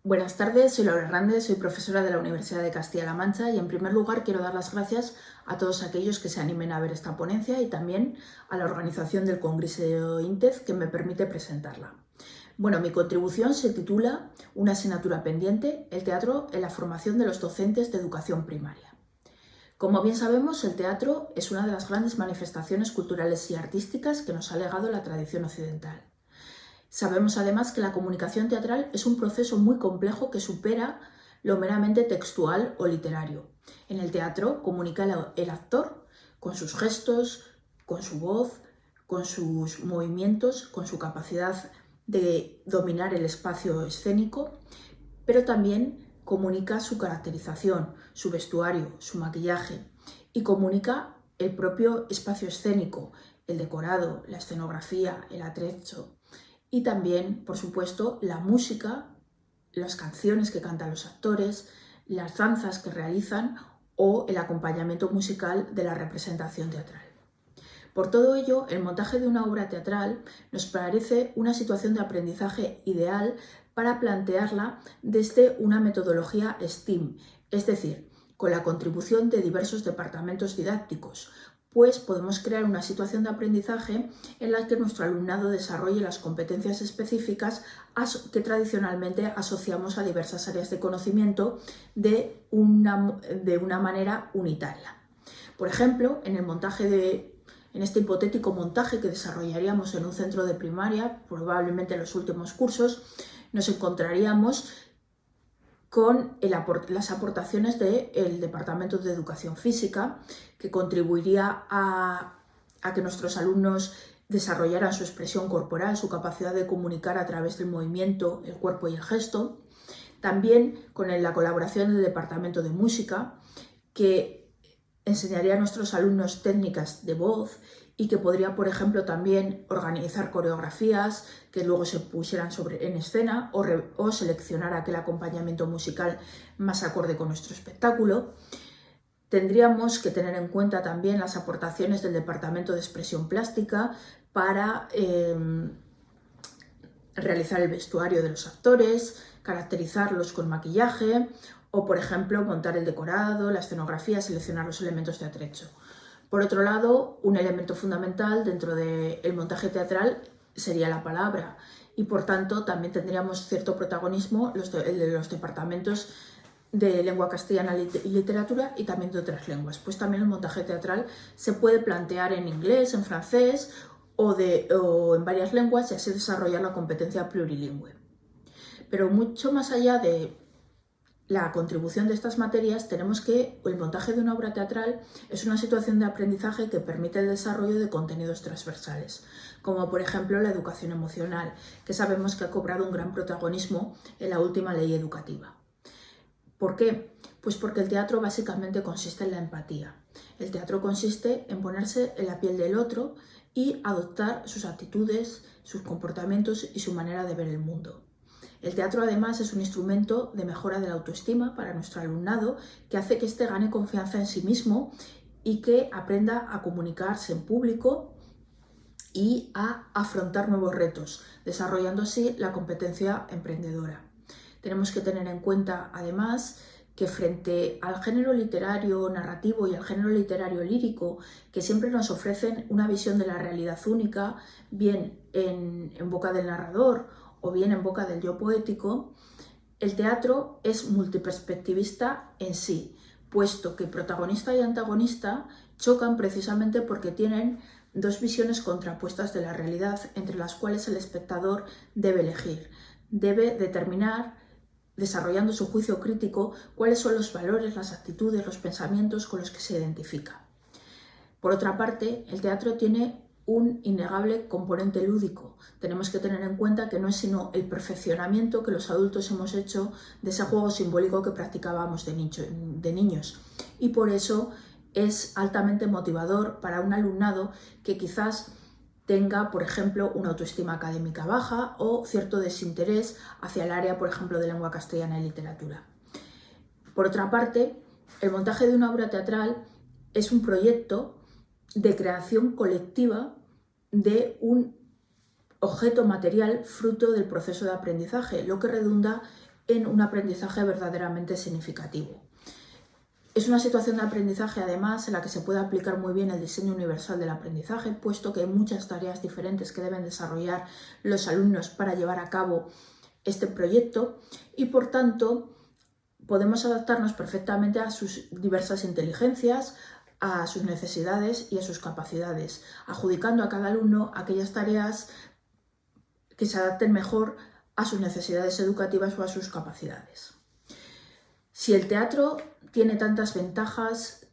Buenas tardes, soy Laura Hernández, soy profesora de la Universidad de Castilla-La Mancha y en primer lugar quiero dar las gracias a todos aquellos que se animen a ver esta ponencia y también a la organización del Congreso INTEZ que me permite presentarla. Bueno, mi contribución se titula Una asignatura pendiente, el teatro en la formación de los docentes de educación primaria. Como bien sabemos, el teatro es una de las grandes manifestaciones culturales y artísticas que nos ha legado la tradición occidental. Sabemos además que la comunicación teatral es un proceso muy complejo que supera lo meramente textual o literario. En el teatro comunica el actor con sus gestos, con su voz, con sus movimientos, con su capacidad de dominar el espacio escénico, pero también comunica su caracterización, su vestuario, su maquillaje y comunica el propio espacio escénico, el decorado, la escenografía, el atrecho y también, por supuesto, la música, las canciones que cantan los actores, las danzas que realizan o el acompañamiento musical de la representación teatral. Por todo ello, el montaje de una obra teatral nos parece una situación de aprendizaje ideal para plantearla desde una metodología STEAM, es decir, con la contribución de diversos departamentos didácticos, pues podemos crear una situación de aprendizaje en la que nuestro alumnado desarrolle las competencias específicas que tradicionalmente asociamos a diversas áreas de conocimiento de una manera unitaria. Por ejemplo, en este hipotético montaje que desarrollaríamos en un centro de primaria, probablemente en los últimos cursos, nos encontraríamos con las aportaciones del Departamento de Educación Física, que contribuiría a que nuestros alumnos desarrollaran su expresión corporal, su capacidad de comunicar a través del movimiento, el cuerpo y el gesto. También con la colaboración del Departamento de Música, que enseñaría a nuestros alumnos técnicas de voz y que podría, por ejemplo, también organizar coreografías que luego se pusieran en escena o seleccionar aquel acompañamiento musical más acorde con nuestro espectáculo. Tendríamos que tener en cuenta también las aportaciones del Departamento de Expresión Plástica para realizar el vestuario de los actores, caracterizarlos con maquillaje o, por ejemplo, montar el decorado, la escenografía, seleccionar los elementos de atrecho. Por otro lado, un elemento fundamental dentro del montaje teatral sería la palabra y, por tanto, también tendríamos cierto protagonismo el de los departamentos de lengua castellana y literatura y también de otras lenguas. Pues también el montaje teatral se puede plantear en inglés, en francés o en varias lenguas y así desarrollar la competencia plurilingüe. Pero mucho más allá de la contribución de estas materias, tenemos que el montaje de una obra teatral es una situación de aprendizaje que permite el desarrollo de contenidos transversales, como por ejemplo la educación emocional, que sabemos que ha cobrado un gran protagonismo en la última ley educativa. ¿Por qué? Pues porque el teatro básicamente consiste en la empatía. El teatro consiste en ponerse en la piel del otro y adoptar sus actitudes, sus comportamientos y su manera de ver el mundo. El teatro además es un instrumento de mejora de la autoestima para nuestro alumnado que hace que éste gane confianza en sí mismo y que aprenda a comunicarse en público y a afrontar nuevos retos, desarrollando así la competencia emprendedora. Tenemos que tener en cuenta además que frente al género literario narrativo y al género literario lírico, que siempre nos ofrecen una visión de la realidad única, bien en boca del narrador o bien en boca del yo poético, el teatro es multiperspectivista en sí, puesto que protagonista y antagonista chocan precisamente porque tienen dos visiones contrapuestas de la realidad entre las cuales el espectador debe elegir, debe determinar, desarrollando su juicio crítico, cuáles son los valores, las actitudes, los pensamientos con los que se identifica. Por otra parte, el teatro tiene un innegable componente lúdico. Tenemos que tener en cuenta que no es sino el perfeccionamiento que los adultos hemos hecho de ese juego simbólico que practicábamos de niños. Y por eso es altamente motivador para un alumnado que quizás tenga, por ejemplo, una autoestima académica baja o cierto desinterés hacia el área, por ejemplo, de lengua castellana y literatura. Por otra parte, el montaje de una obra teatral es un proyecto de creación colectiva de un objeto material fruto del proceso de aprendizaje, lo que redunda en un aprendizaje verdaderamente significativo. Es una situación de aprendizaje, además, en la que se puede aplicar muy bien el diseño universal del aprendizaje, puesto que hay muchas tareas diferentes que deben desarrollar los alumnos para llevar a cabo este proyecto y, por tanto, podemos adaptarnos perfectamente a sus diversas inteligencias, a sus necesidades y a sus capacidades, adjudicando a cada alumno aquellas tareas que se adapten mejor a sus necesidades educativas o a sus capacidades. Si el teatro tiene tantas ventajas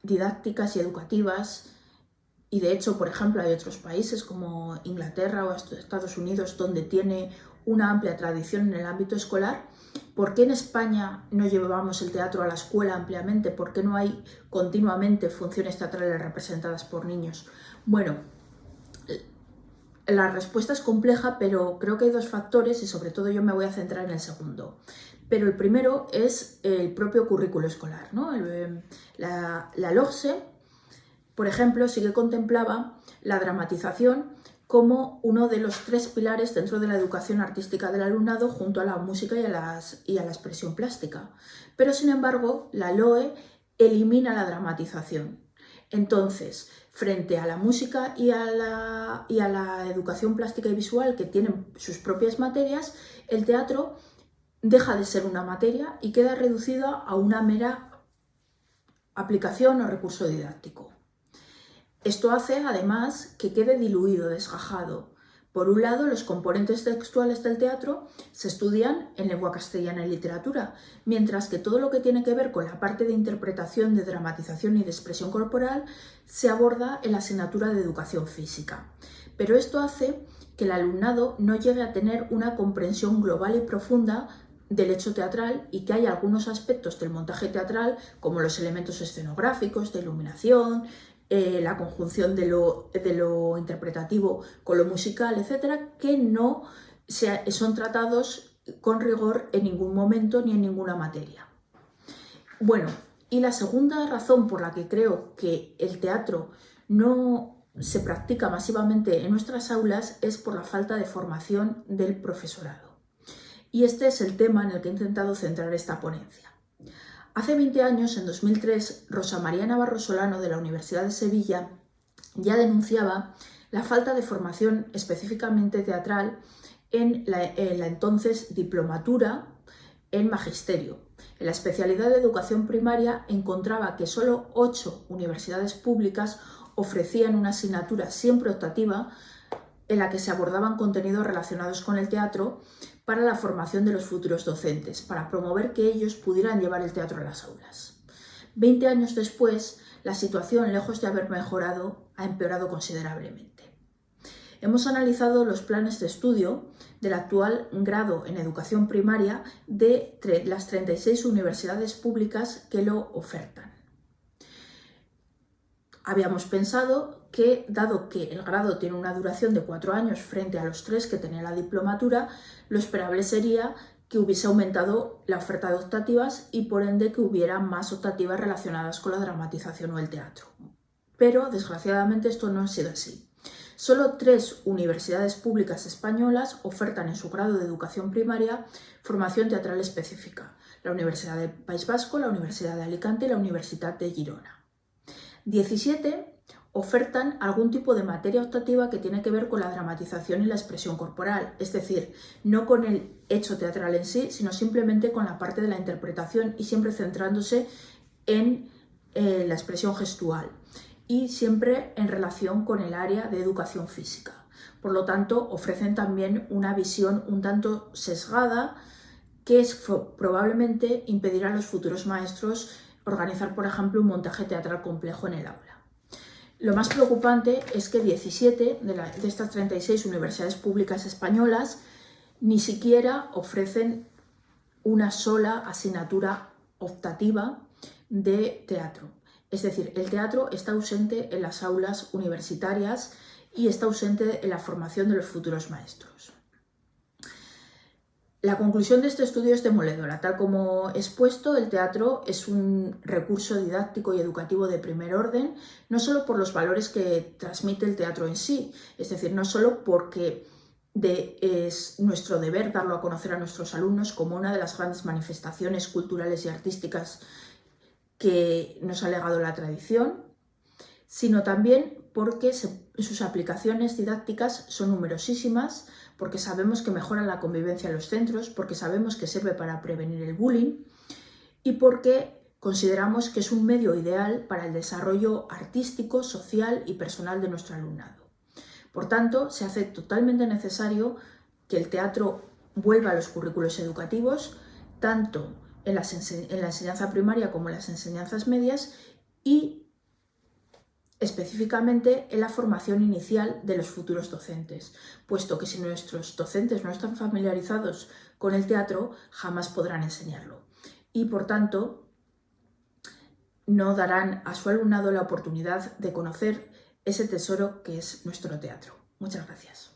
didácticas y educativas, y de hecho, por ejemplo, hay otros países como Inglaterra o Estados Unidos donde tiene una amplia tradición en el ámbito escolar, ¿por qué en España no llevamos el teatro a la escuela ampliamente? ¿Por qué no hay continuamente funciones teatrales representadas por niños? Bueno, la respuesta es compleja, pero creo que hay dos factores y sobre todo yo me voy a centrar en el segundo. Pero el primero es el propio currículo escolar, ¿no? La LOGSE, por ejemplo, sí que contemplaba la dramatización como uno de los 3 pilares dentro de la educación artística del alumnado, junto a la música y a la expresión plástica. Pero, sin embargo, la LOE elimina la dramatización. Entonces, frente a la música y a la educación plástica y visual, que tienen sus propias materias, el teatro deja de ser una materia y queda reducido a una mera aplicación o recurso didáctico. Esto hace, además, que quede diluido, desgajado. Por un lado, los componentes textuales del teatro se estudian en lengua castellana y literatura, mientras que todo lo que tiene que ver con la parte de interpretación, de dramatización y de expresión corporal se aborda en la asignatura de educación física. Pero esto hace que el alumnado no llegue a tener una comprensión global y profunda del hecho teatral y que hay algunos aspectos del montaje teatral, como los elementos escenográficos, de iluminación, la conjunción de lo interpretativo con lo musical, etcétera, que no son tratados con rigor en ningún momento ni en ninguna materia. Bueno, y la segunda razón por la que creo que el teatro no se practica masivamente en nuestras aulas es por la falta de formación del profesorado. Y este es el tema en el que he intentado centrar esta ponencia. Hace 20 años, en 2003, Rosa María Navarro Solano, de la Universidad de Sevilla, ya denunciaba la falta de formación específicamente teatral en la entonces diplomatura en magisterio. En la especialidad de educación primaria encontraba que solo 8 universidades públicas ofrecían una asignatura siempre optativa en la que se abordaban contenidos relacionados con el teatro para la formación de los futuros docentes, para promover que ellos pudieran llevar el teatro a las aulas. 20 años después, la situación, lejos de haber mejorado, ha empeorado considerablemente. Hemos analizado los planes de estudio del actual grado en educación primaria de las 36 universidades públicas que lo ofertan. Habíamos pensado que, dado que el grado tiene una duración de 4 años frente a los 3 que tenía la diplomatura, lo esperable sería que hubiese aumentado la oferta de optativas y por ende que hubiera más optativas relacionadas con la dramatización o el teatro. Pero, desgraciadamente, esto no ha sido así. Solo 3 universidades públicas españolas ofertan en su grado de educación primaria formación teatral específica: la Universidad del País Vasco, la Universidad de Alicante y la Universidad de Girona. 17 ofertan algún tipo de materia optativa que tiene que ver con la dramatización y la expresión corporal, es decir, no con el hecho teatral en sí, sino simplemente con la parte de la interpretación y siempre centrándose en la expresión gestual y siempre en relación con el área de educación física. Por lo tanto, ofrecen también una visión un tanto sesgada que probablemente impedirá a los futuros maestros organizar, por ejemplo, un montaje teatral complejo en el aula. Lo más preocupante es que 17 de estas 36 universidades públicas españolas ni siquiera ofrecen una sola asignatura optativa de teatro. Es decir, el teatro está ausente en las aulas universitarias y está ausente en la formación de los futuros maestros. La conclusión de este estudio es demoledora. Tal como he expuesto, el teatro es un recurso didáctico y educativo de primer orden, no solo por los valores que transmite el teatro en sí, es decir, no solo porque es nuestro deber darlo a conocer a nuestros alumnos como una de las grandes manifestaciones culturales y artísticas que nos ha legado la tradición, sino también porque sus aplicaciones didácticas son numerosísimas, porque sabemos que mejora la convivencia en los centros, porque sabemos que sirve para prevenir el bullying y porque consideramos que es un medio ideal para el desarrollo artístico, social y personal de nuestro alumnado. Por tanto, se hace totalmente necesario que el teatro vuelva a los currículos educativos, tanto en la enseñanza primaria como en las enseñanzas medias y específicamente en la formación inicial de los futuros docentes, puesto que si nuestros docentes no están familiarizados con el teatro, jamás podrán enseñarlo. Y por tanto, no darán a su alumnado la oportunidad de conocer ese tesoro que es nuestro teatro. Muchas gracias.